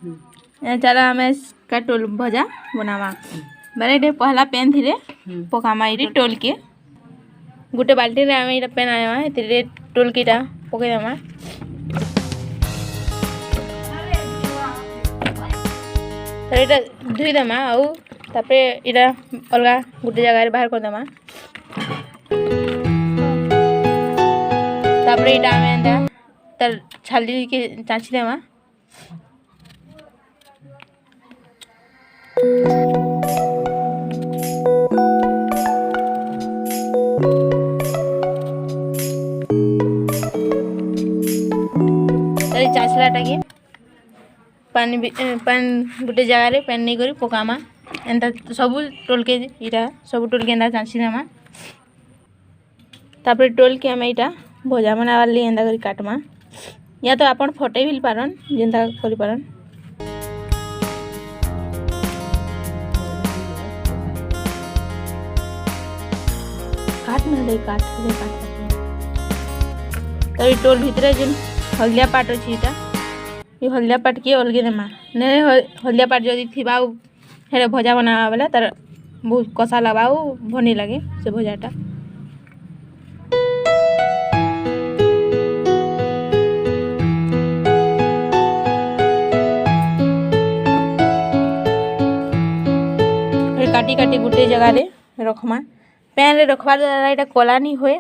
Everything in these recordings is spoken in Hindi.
चलो आम का टोल भजा बनावा बेले पहला पेन थी पकामा ये टोल के गोटे बाल्टी आम ये पेन आया ये टोल कीटा पकईदमा ये धुईदमा आउे यहाँ अलग गोटे जगार बाहर करदमा यहाँ आम एंता तार छाली के चाचीदेमा चाचलाटा के पानी गोटे जगार पानी नहीं कर पकामा एंता सबू टोल के इटा सबू टोल के एंता चाची देमा तापर टोल के आम यहाँ भजा बनावार लिए एंता कर काटमा या तो आपन फटे भी पारन जेंता करि पारन काट ना दे काट तो टोल भीतर जेन हल्दिया पाट अच्छी इटा ये हल्दिया पाट के अलगे देमा ने हल्दिया पाट जदि थिबा हेरे भजा बनावा बेले तार बहुत कसा लगा भनी लगे से भजाटा काटी काटी गोटे जगार रखमा पैन रे रखबार द्वारा यहाँ कला नहीं हुए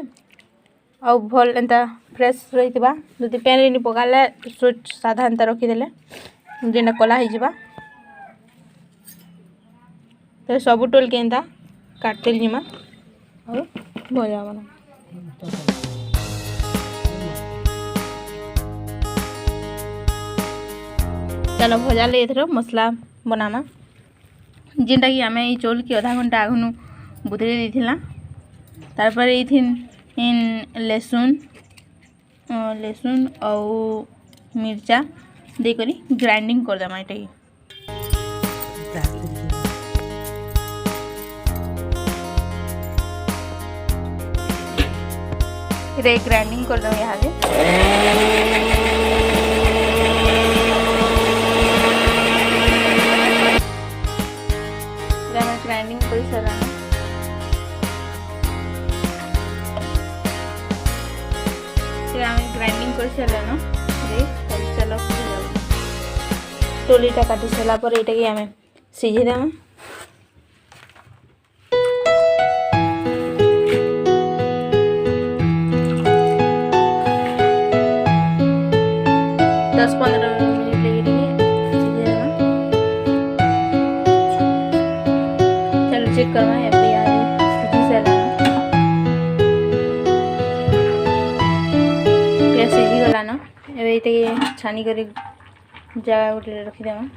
और भल एंता फ्रेश रही जदि पैन रे नहीं पकाले सोच साधा एंता रखीदे जेना कला हो तो सबू टोल के एंता काटते जिमा और भजा बना चलो भजा ले एथरो मसला बनामा जेनटा कि आम ये चौल की आधा घंटा आगुन बुतरी देथिला तारपर इथिन लहसुन लहसुन और मिर्चा देकरी ग्राइंडिंग कर देमा इटा रे ग्राइंडिंग कर दो यहाँ ग्राइंडिंग कर सारा ग्राइंडिंग कर सारा चलो टोलीटा काटी सारा पर यहाँ कि आम सीझेदेमा 10-15 मिनट लगे चलो चेक करवा है सीझी गला न ये छानी कर जगह गोटे रखीदेमा यहाँ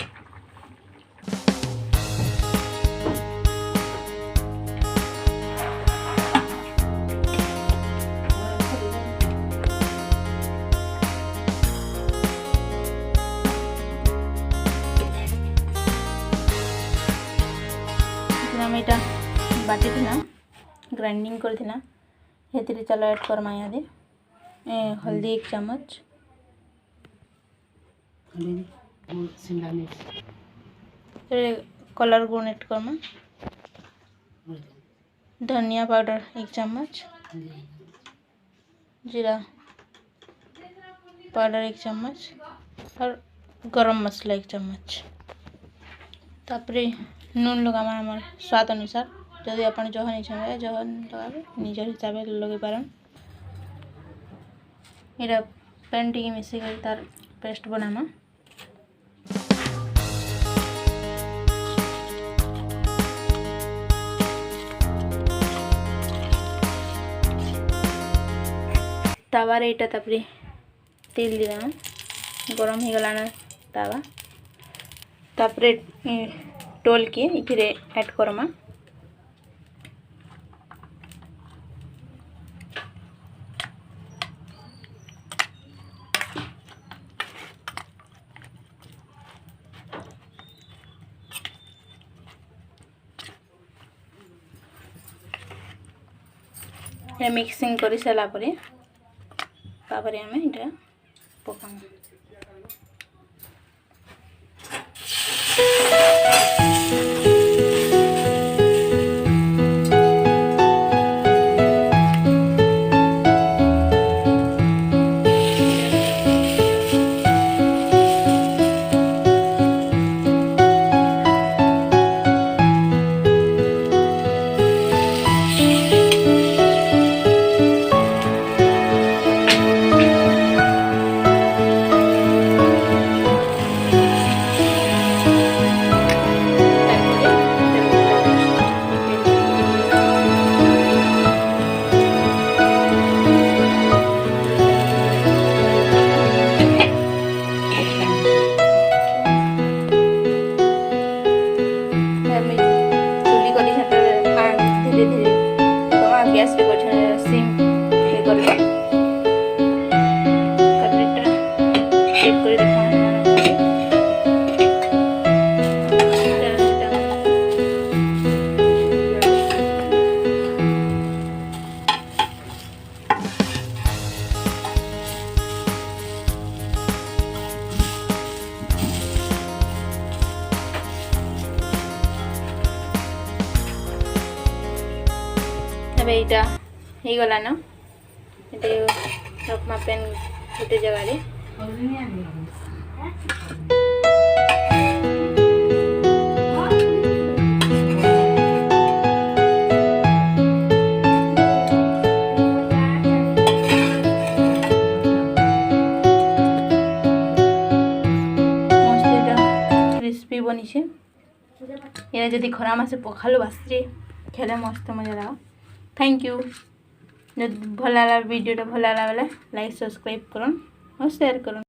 बाटी थी ना ग्राइंडिंग कर चलो ऐड करमा यहाँ हल्दी 1 चम्मच कलर गुण ऐड करमा धनिया पाउडर 1 चम्मच जीरा पाउडर 1 चम्मच और गरम मसला 1 चम्मच तापरे नून लगामा हमार स्वाद अनुसार जदि अपन जह नहीं चाहिए जह लगाबे निज हिसाब से लगे पारन इरा पेन टी मिसे कर तार पेस्ट बनामा तावा रे इटा तापरे तेल दिला गरम हो गला तावा तापरे टोल के इथिरे ऐड करमा मिक्सिंग कर सारा परे तापरे आमे इटा पकामा ଏଇଟା ହେଇଗଲା ନା ଏଠି ରଖମା ପେନ୍ ଗୋଟେ ଜାଗାରେ क्रिस्पी बनीचे ये जदि खरा मासे पखालु बासी खेले मस्त मजा लगा थैंक यू जब भल लगा वीडियो भल लगा लाइक सब्सक्राइब करन और शेयर करन।